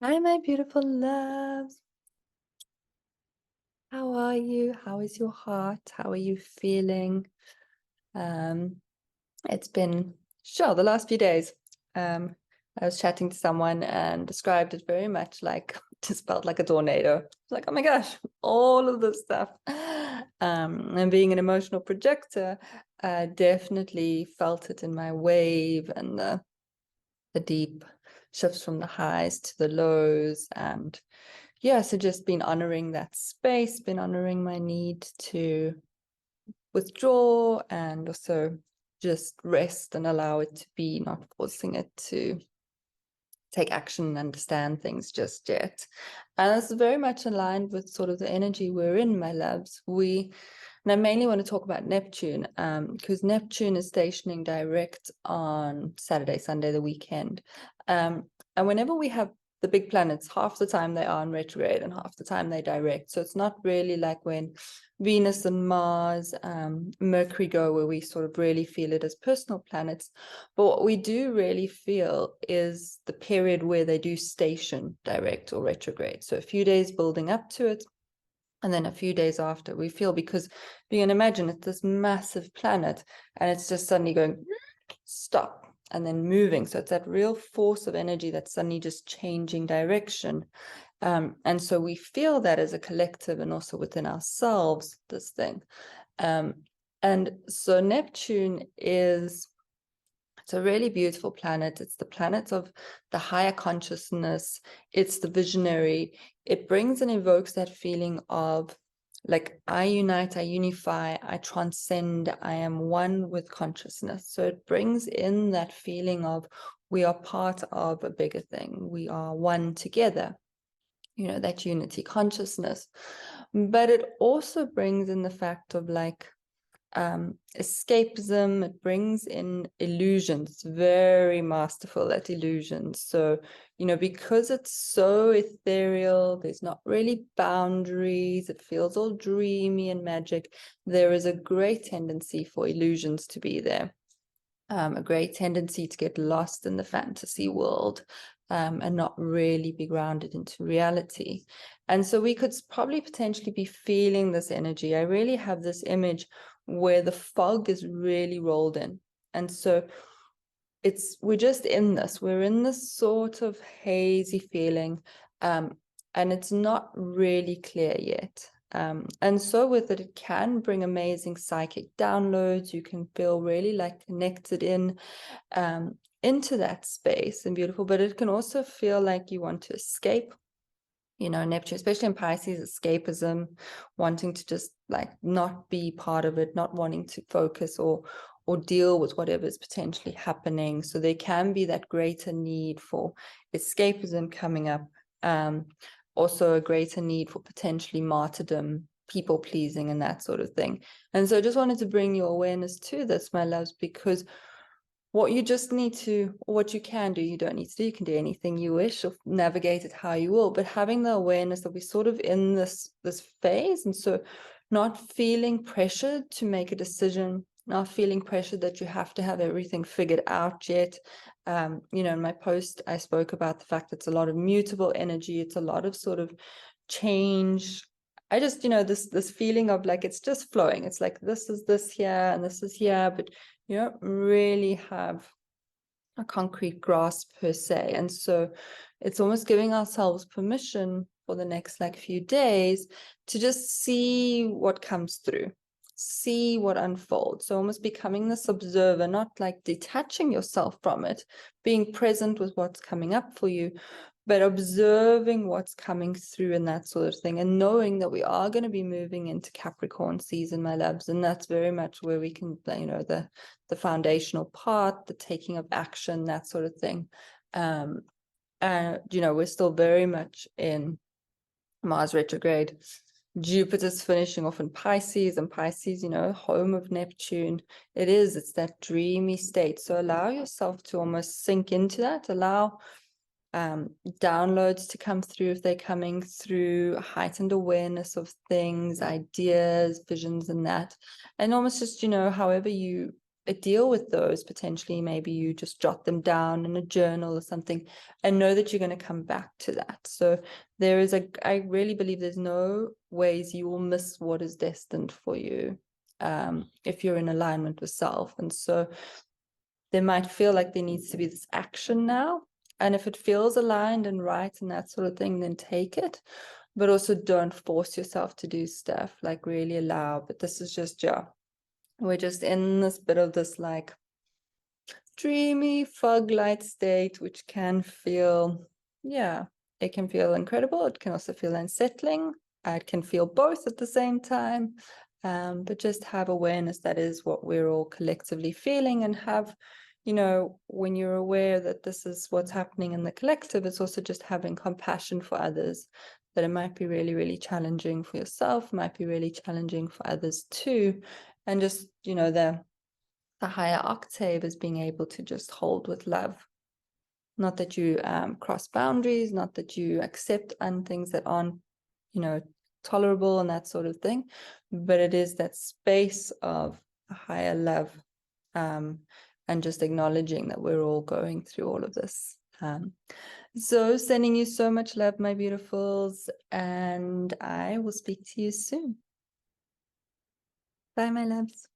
Hi, my beautiful loves. How are you? How is your heart? How are you feeling? Um, it's been sure the last few days. I was chatting to someone and described it very much like just felt like a tornado. It's like, oh my gosh, all of this stuff. And being an emotional projector, definitely felt it in my wave and the deep shifts from the highs to the lows. And yeah, so just been honoring that space, been honoring my need to withdraw and also just rest and allow it to be, not forcing it to take action and understand things just yet. And this is very much aligned with sort of the energy we're in, my loves. And I mainly want to talk about Neptune, because Neptune is stationing direct on Saturday, Sunday, the weekend. And whenever we have the big planets, half the time they are in retrograde and half the time they direct. So it's not really like when Venus and Mars, Mercury go, where we sort of really feel it as personal planets. But what we do really feel is the period where they do station direct or retrograde. So a few days building up to it, and then a few days after we feel, because you can imagine it's this massive planet and it's just suddenly going stop and then moving. So it's that real force of energy that's suddenly just changing direction. And so we feel that as a collective and also within ourselves, this thing. And so Neptune is, it's a really beautiful planet. It's the planet of the higher consciousness. It's the visionary. It brings and evokes that feeling of like, I unite, I unify, I transcend, I am one with consciousness. So it brings in that feeling of we are part of a bigger thing. We are one together, that unity consciousness. But it also brings in the fact of like, escapism. It brings in illusions. It's very masterful at illusions. So, because it's so ethereal, there's not really boundaries, it feels all dreamy and magic, there is a great tendency for illusions to be there. A great tendency to get lost in the fantasy world, and not really be grounded into reality. And so we could probably potentially be feeling this energy. I really have this image where the fog is really rolled in. And so we're just in this, we're in this sort of hazy feeling, and it's not really clear yet. And so with it, it can bring amazing psychic downloads. You can feel really like connected into that space and beautiful, but it can also feel like you want to escape. Neptune, especially in Pisces, escapism, wanting to just like not be part of it, not wanting to focus or deal with whatever is potentially happening. So there can be that greater need for escapism coming up. Also a greater need for potentially martyrdom, people pleasing, and that sort of thing. And so I just wanted to bring your awareness to this, my loves, because what you just need to, or what you can do, you don't need to do, you can do anything you wish or navigate it how you will, but having the awareness that we're sort of in this phase, and so not feeling pressured to make a decision, not feeling pressured that you have to have everything figured out yet. In my post, I spoke about the fact that it's a lot of mutable energy, it's a lot of sort of change. I just, this feeling of like it's just flowing. It's like this is this here and this is here, but you don't really have a concrete grasp per se. And so it's almost giving ourselves permission for the next like few days to just see what comes through, see what unfolds. So almost becoming this observer, not like detaching yourself from it, being present with what's coming up for you, but observing what's coming through and that sort of thing, and knowing that we are going to be moving into Capricorn season, my loves, and that's very much where we can, the foundational part, the taking of action, that sort of thing. And we're still very much in Mars retrograde. Jupiter's finishing off in Pisces, and Pisces, home of Neptune. It's that dreamy state. So allow yourself to almost sink into that. Allow downloads to come through if they're coming through, heightened awareness of things, ideas, visions, and that. And almost just, however you deal with those. Potentially, maybe you just jot them down in a journal or something, and know that you're going to come back to that. So I really believe there's no ways you will miss what is destined for you, if you're in alignment with self. And so there might feel like there needs to be this action now, and if it feels aligned and right and that sort of thing, then take it. But also don't force yourself to do stuff, like really allow. But this is just, yeah, we're just in this bit of this like dreamy fog light state, which can feel, yeah, it can feel incredible. It can also feel unsettling. It can feel both at the same time. But just have awareness that is what we're all collectively feeling, and have, when you're aware that this is what's happening in the collective, it's also just having compassion for others, that it might be really, really challenging for yourself, might be really challenging for others too. And just, the higher octave is being able to just hold with love. Not that you cross boundaries, not that you accept things that aren't, tolerable and that sort of thing, but it is that space of a higher love, and just acknowledging that we're all going through all of this. So sending you so much love, my beautifuls, and I will speak to you soon. Bye, my loves.